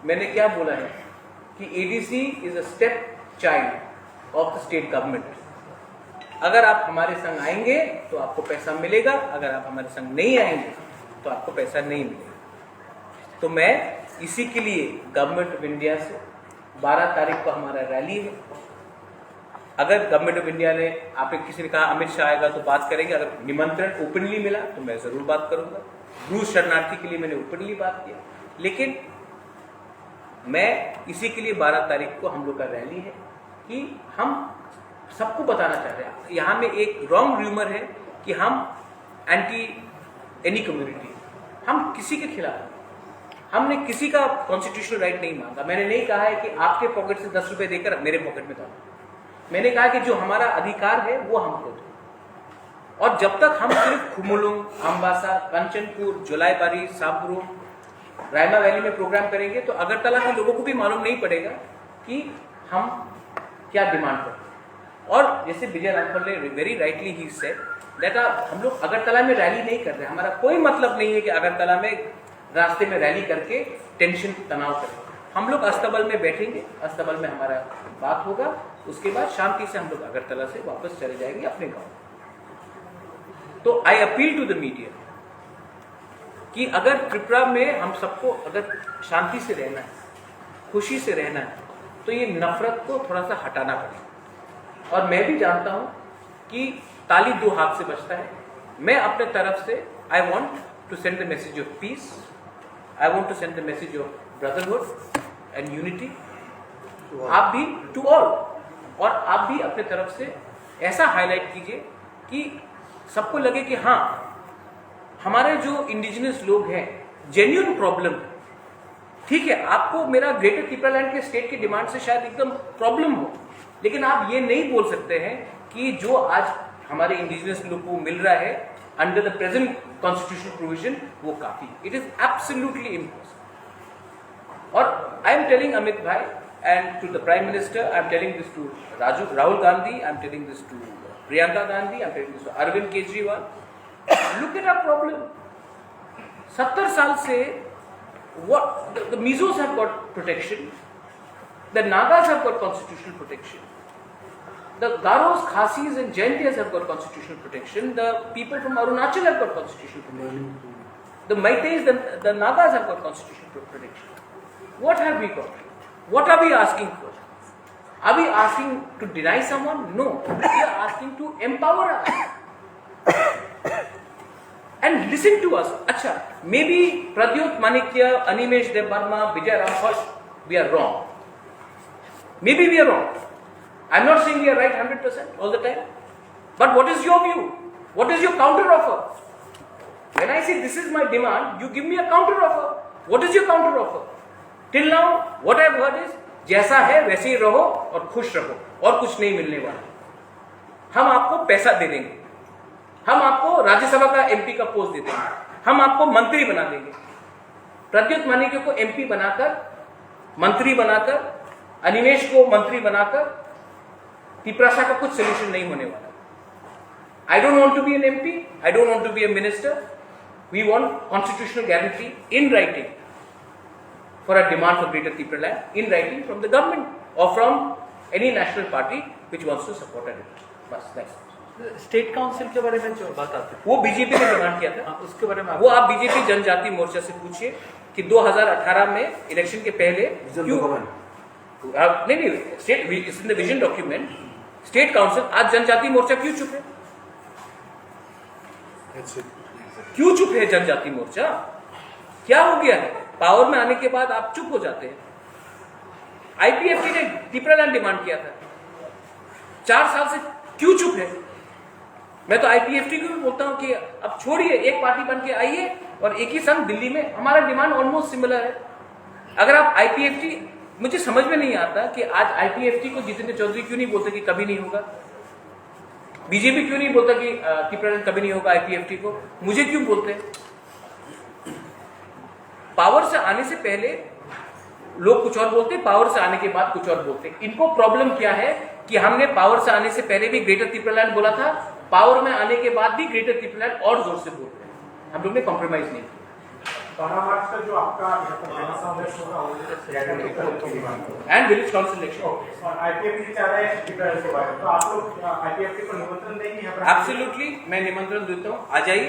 मैंने क्या बोला है कि ADC is a step child of the state government. अगर आप हमारे संग आएंगे तो आपको पैसा मिलेगा, अगर आप हमारे संग नहीं आएंगे तो आपको पैसा नहीं मिलेगा। तो मैं इसी के लिए गवर्नमेंट ऑफ इंडिया से 12 तारीख को हमारा रैली है। अगर गवर्नमेंट ऑफ इंडिया ने, आप किसी ने कहा अमित शाह आएगा तो बात करेंगे, अगर निमंत्रण ओपनली मिला तो मैं जरूर बात करूंगा। रूस शरणार्थी के लिए मैंने ओपनली बात किया, लेकिन मैं इसी के लिए 12 तारीख को हम लोग का रैली है कि हम सबको बताना चाह रहे हैं। यहाँ में एक रॉन्ग र्यूमर है कि हम एंटी एनी कम्युनिटी, हम किसी के खिलाफ नहीं। हमने किसी का कॉन्स्टिट्यूशनल राइट नहीं मांगा। मैंने नहीं कहा है कि आपके पॉकेट से 10 रुपए देकर मेरे पॉकेट में डालो। मैंने कहा कि जो हमारा अधिकार है वो हमको दो। और जब तक हम सिर्फ खुमुलुंग, अम्बासा, कंचनपुर, जोलाईबारी, साबरू, रायमा वैली में प्रोग्राम करेंगे तो अगरतला के लोगों को भी मालूम नहीं पड़ेगा कि हम क्या डिमांड करते हैं। और जैसे विजय रामफल ने very rightly he said that हम लोग अगरतला में रैली नहीं कर रहे। हमारा कोई मतलब नहीं है कि अगरतला में रास्ते में रैली करके टेंशन तनाव करें। हम लोग अस्तबल में बैठेंगे, अस्तबल में हमारा बात होगा, उसके बाद शांति से हम लोग अगरतला से वापस चले जाएंगे अपने गांव। तो I appeal to the media कि अगर त्रिपुरा में हम सबको अगर शांति से रहना है, खुशी से रहना है, तो ये नफरत को थोड़ा सा हटाना पड़ेगा। और मैं भी जानता हूं कि ताली 2 हाथ से बजता है। मैं अपने तरफ से I want to send the message of peace, I want to send the message of brotherhood and unity, आप भी टू ऑल। और आप भी अपने तरफ से ऐसा हाईलाइट कीजिए कि सबको लगे कि हाँ, हमारे जो इंडिजिनस लोग हैं जेन्युइन प्रॉब्लम, ठीक है, आपको मेरा ग्रेटर त्रिपुरा लैंड के स्टेट की डिमांड से शायद एकदम प्रॉब्लम हो, लेकिन आप ये नहीं बोल सकते हैं कि जो आज हमारे इंडिजिनस लोग को मिल रहा है under the present constitutional provision वो काफी। It is absolutely impossible. और आई एम टेलिंग अमित भाई and to the Prime Minister, I am telling this to Rahul Gandhi, I am telling this to Priyanka Gandhi, I am telling this to Arvind Kejriwal. Look at our problem. 70 साल से what the Mizos have got protection, the Nagas have got constitutional protection, the Garos, Khasis and Jaintias have got constitutional protection, the people from Arunachal have got constitutional protection, the Meiteis, the Nagas have got constitutional protection. What have we got? What are we asking for? Are we asking to deny someone? No. We are asking to empower us. And listen to us. Acha, maybe Pradyut Manikya, Animesh Debbarma, Vijay Ramphal, we are wrong. Maybe we are wrong. I'm not saying we are right 100% all the time. But what is your view? What is your counter offer? When I say this is my demand, you give me a counter offer. What is your counter offer? Till now, what I've heard is जैसा है वैसे ही रहो और खुश रहो और कुछ नहीं मिलने वाला। हम आपको पैसा दे देंगे, हम आपको राज्यसभा का एमपी का पोस्ट दे देंगे, हम आपको मंत्री बना देंगे। प्रद्युत मानिक्य को एमपी बनाकर, मंत्री बनाकर, अनिमेश को मंत्री बनाकर त्रिपुरा का कुछ सोल्यूशन नहीं होने वाला। I don't want to be an MP, I don't want to be a minister. We want constitutional guarantee in writing for a demand for greater Tripura land in writing from the government or from any national party which wants to support it. बस that's state council के बारे में जो बात आती है वो BJP ने डिमांड किया था। उसके बारे में वो आप बीजेपी जनजाति मोर्चा से पूछिए कि 2018 में इलेक्शन के पहले क्यों नहीं state in the vision document state council, आज जनजाति मोर्चा क्यों चुप है? क्यों चुप है जनजाति मोर्चा? क्या हो गया है? पावर में आने के बाद आप चुप हो जाते हैं। आईपीएफटी ने त्रिपुरा लैंड डिमांड किया था, 4 साल से क्यों चुप है? मैं तो आईपीएफटी को भी बोलता हूं कि अब छोड़िए, एक पार्टी बन के आइए और एक ही संघ दिल्ली में, हमारा डिमांड ऑलमोस्ट सिमिलर है। अगर आप आईपीएफटी, मुझे समझ में नहीं आता कि आज आईपीएफटी को जितेंद्र चौधरी क्यों नहीं बोलते कि कभी नहीं होगा, बीजेपी क्यों नहीं बोलता कि त्रिपुरा लैंड कभी नहीं होगा, आईपीएफटी को मुझे क्यों बोलते? पावर से आने से पहले लोग कुछ और बोलते, पावर से आने के बाद कुछ और बोलते। इनको प्रॉब्लम क्या है कि हमने पावर से आने से पहले भी ग्रेटर त्रिपुरा लैंड बोला था, पावर में आने के बाद भी ग्रेटर त्रिपुरा लैंड और जोर से बोलते हैं। हम लोग ने कॉम्प्रोमाइज नहीं किया। 12 मार्च का जो आपका जनसमावेश होगा एंड विलेज काउंसिल इलेक्शन। और आईपीएफटी चाह रहे हैं के बारे में, तो आप लोग आईपीएफटी को निमंत्रण देंगे यहाँ पर? एब्सोल्युटली मैं निमंत्रण देता हूँ, आ जाइए।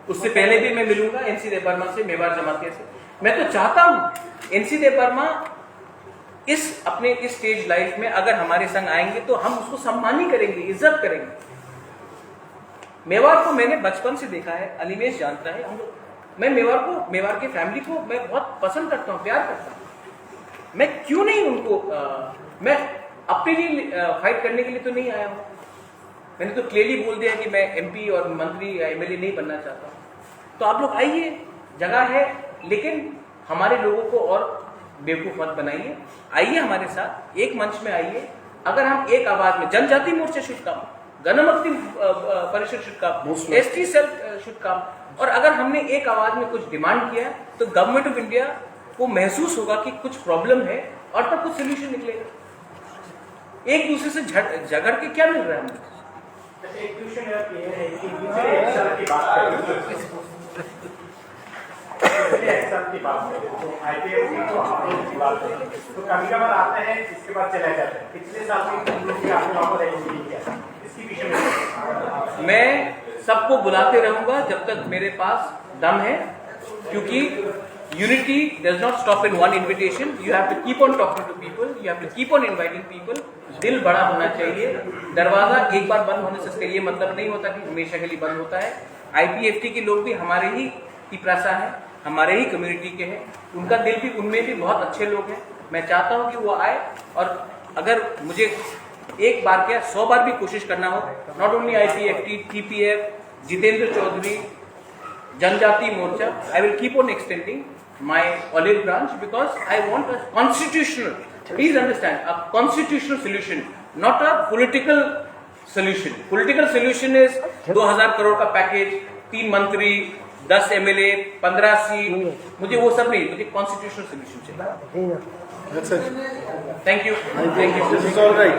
उससे पहले भी मैं मिलूंगा एनसी देव वर्मा से, मेवाड़ जमातिया से। मैं तो चाहता हूँ एनसी देव वर्मा इस स्टेज लाइफ में अगर हमारे संग आएंगे तो हम उसको सम्मान ही करेंगे, इज्जत करेंगे। मेवाड़ को मैंने बचपन से देखा है, अनिमेश जानता है। हम लोग, मैं मेवाड़ के फैमिली को मैं बहुत पसंद करता हूँ, प्यार करता हूँ। मैं क्यों नहीं उनको मैं अपने लिए फाइट करने के लिए तो नहीं आया हूँ। मैंने तो क्लियरली बोल दिया कि मैं एमपी और मंत्री या एमएलए नहीं बनना चाहता हूँ। तो आप लोग आइए, जगह है, लेकिन हमारे लोगों को और बेवकूफ मत बनाइए। आइए हमारे साथ, एक मंच में आइए। अगर हम एक आवाज में, जनजाति मोर्चा should come, Ganamukti Parishad should come, ST cell should come, और अगर हमने एक आवाज में कुछ डिमांड किया तो गवर्नमेंट ऑफ इंडिया को महसूस होगा कि कुछ प्रॉब्लम है और तब कुछ सोल्यूशन निकलेगा। एक दूसरे से झगड़ के क्या मिल रहा है हमें? एक क्वेश्चन ये है कि दूसरे एक्शन की बात करें, तो आईपीएफटी को आप लोग की बात करें तो कभी-कभार आते हैं, इसके बाद चले जाते हैं। पिछले साल भी हम लोग आपने वहाँ पर एक्सपीरियंस किया, इसकी विषय में मैं सबको बुलाते रहूंगा जब तक मेरे पास दम है, क्योंकि unity does not stop in one invitation. You have to keep on talking to people, you have to keep on inviting people. दिल बड़ा होना चाहिए। दरवाजा एक बार बंद होने से इसका ये मतलब नहीं होता कि हमेशा के लिए बंद होता है। आईपीएफटी के लोग भी हमारे ही तिपरासा है, हमारे ही कम्युनिटी के हैं, उनका दिल भी, उनमें भी बहुत अच्छे लोग हैं। मैं चाहता हूं कि वो आए, और अगर मुझे एक बार क्या 100 बार भी कोशिश करना हो, not only IPFT, TPF, Jitendra Chaudhary, Janajati Morcha, I will keep on extending my olive branch because I want a constitutional, please understand, a constitutional solution, not a political solution. Political solution is 2000 crore का पैकेज, 3 मंत्री, 10 एमएलए, 15 सीट, मुझे वो सब नहीं, मुझे constitutional solution चाहिए। That's it. Thank you. This is all right.